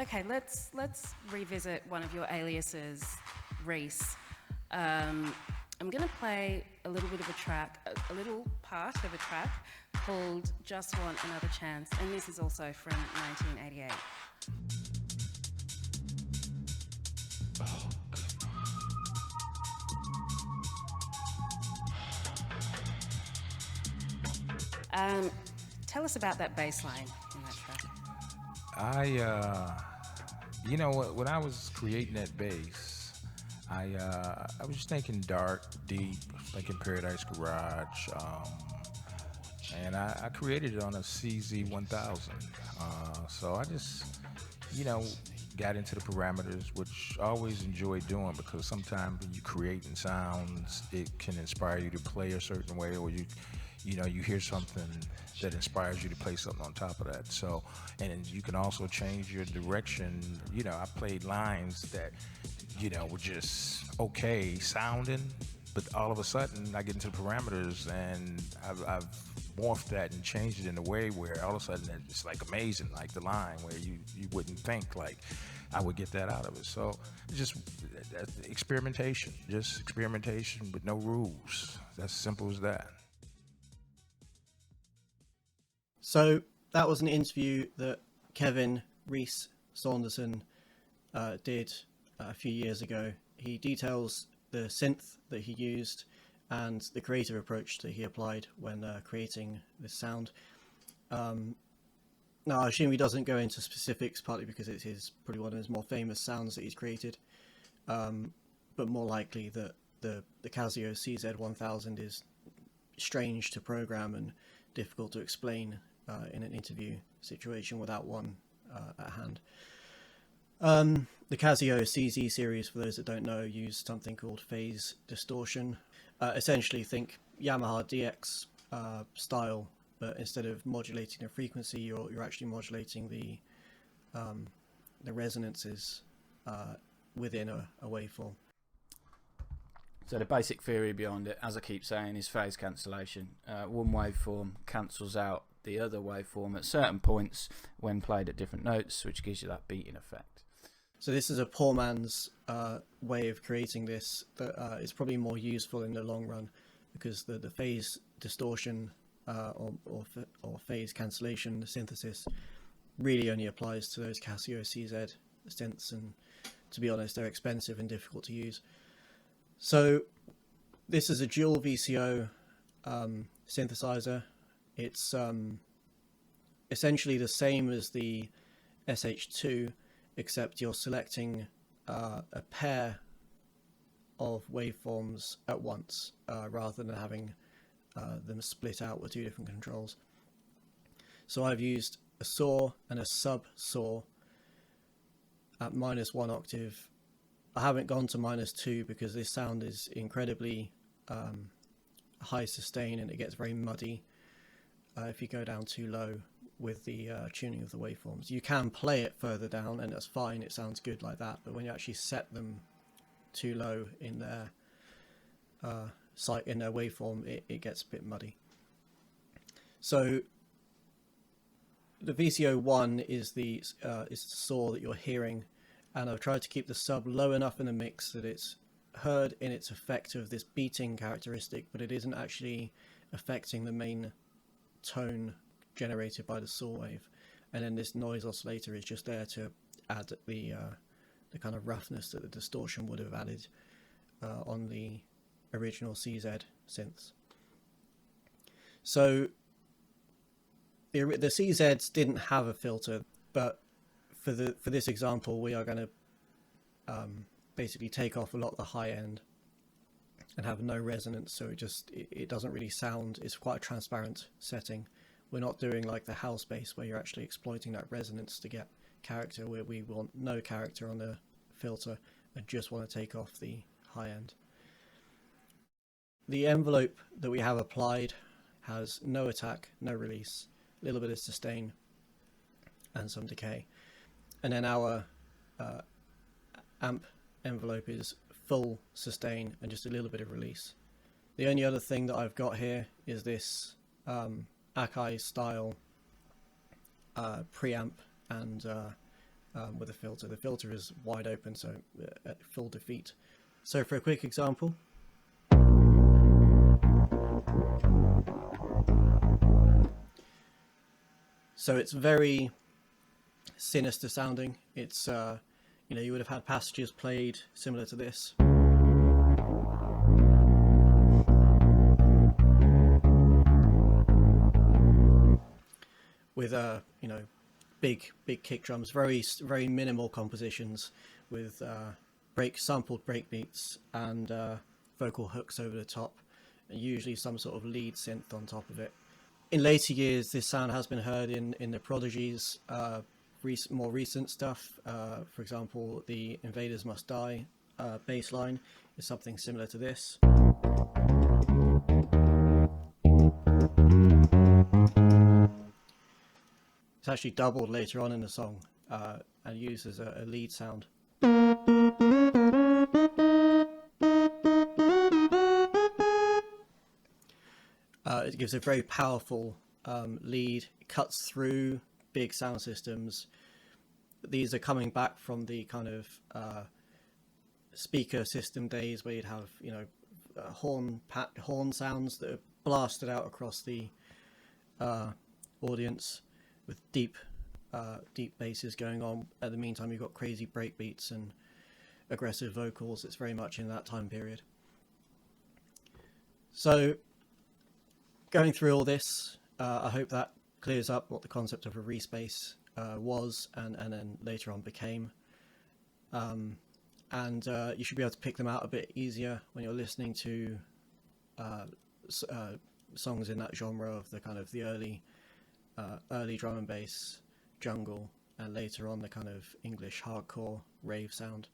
Okay, let's revisit one of your aliases, Reese. I'm going to play a little bit of a track, a little part of a track called "Just Want Another Chance," and this is also from 1988. Um, Tell us about that bass line in that track. I, when I was creating that bass, I was just thinking dark, deep, thinking Paradise Garage, and I created it on a CZ 1000. So I just, you know, got into the parameters, which I always enjoy doing because sometimes when you creating sounds, it can inspire you to play a certain way, or you hear something that inspires you to play something on top of that. So, and then you can also change your direction. I played lines that, were just okay sounding, but all of a sudden I get into the parameters and I've morphed that and changed it in a way where all of a sudden it's like amazing, like the line where you wouldn't think like I would get that out of it. So it's just just experimentation with no rules. That's simple as that. So that was an interview that Kevin Reese Saunderson did a few years ago. He details the synth that he used and the creative approach that he applied when creating this sound. Now, I assume he doesn't go into specifics, partly because it's probably one of his more famous sounds that he's created, but more likely that the Casio CZ 1000 is strange to program and difficult to explain in an interview situation without one at hand. The Casio CZ series, for those that don't know, use something called phase distortion. Essentially, think Yamaha DX style, but instead of modulating the frequency, you're actually modulating the resonances within a waveform. So the basic theory behind it, as I keep saying, is phase cancellation. One waveform cancels out the other waveform at certain points when played at different notes, which gives you that beating effect. So this is a poor man's way of creating this that is probably more useful in the long run, because the phase distortion or phase cancellation synthesis really only applies to those Casio CZ synths, and to be honest, they're expensive and difficult to use. So this is a dual VCO synthesizer. It's essentially the same as the SH2, except you're selecting a pair of waveforms at once rather than having them split out with two different controls. So I've used a saw and a sub saw at -1 octave. I haven't gone to -2 because this sound is incredibly high sustain and it gets very muddy if you go down too low with the tuning of the waveforms. You can play it further down and that's fine, it sounds good like that, but when you actually set them too low in their waveform, it gets a bit muddy. So the VCO1 is the saw that you're hearing, and I've tried to keep the sub low enough in the mix that it's heard in its effect of this beating characteristic, but it isn't actually affecting the main tone generated by the saw wave. And then this noise oscillator is just there to add the kind of roughness that the distortion would have added on the original CZ synths. So the CZs didn't have a filter, but for this example, we are going to basically take off a lot of the high end and have no resonance, so it doesn't really sound. It's quite a transparent setting. We're not doing like the house bass where you're actually exploiting that resonance to get character, where we want no character on the filter and just want to take off the high end. The envelope that we have applied has no attack, no release, a little bit of sustain and some decay. And then our amp envelope is full sustain and just a little bit of release. The only other thing that I've got here is this Akai style preamp and with a filter. The filter is wide open, so at full defeat. So for a quick example. So it's very sinister sounding. It's, you would have had passages played similar to this. With, big kick drums, very minimal compositions with sampled breakbeats and vocal hooks over the top, and usually some sort of lead synth on top of it. In later years, this sound has been heard in the Prodigy's more recent stuff. For example, the Invaders Must Die bass line is something similar to this. It's actually doubled later on in the song and used as a lead sound. It gives a very powerful lead. It cuts through big sound systems. These are coming back from the kind of speaker system days where you'd have horn sounds that are blasted out across the audience with deep basses going on. At the meantime, you've got crazy breakbeats and aggressive vocals. It's very much in that time period. So going through all this, I hope that clears up what the concept of a Reese bass was and then later on became. And you should be able to pick them out a bit easier when you're listening to songs in that genre of the kind of the early drum and bass, jungle, and later on the kind of English hardcore rave sound.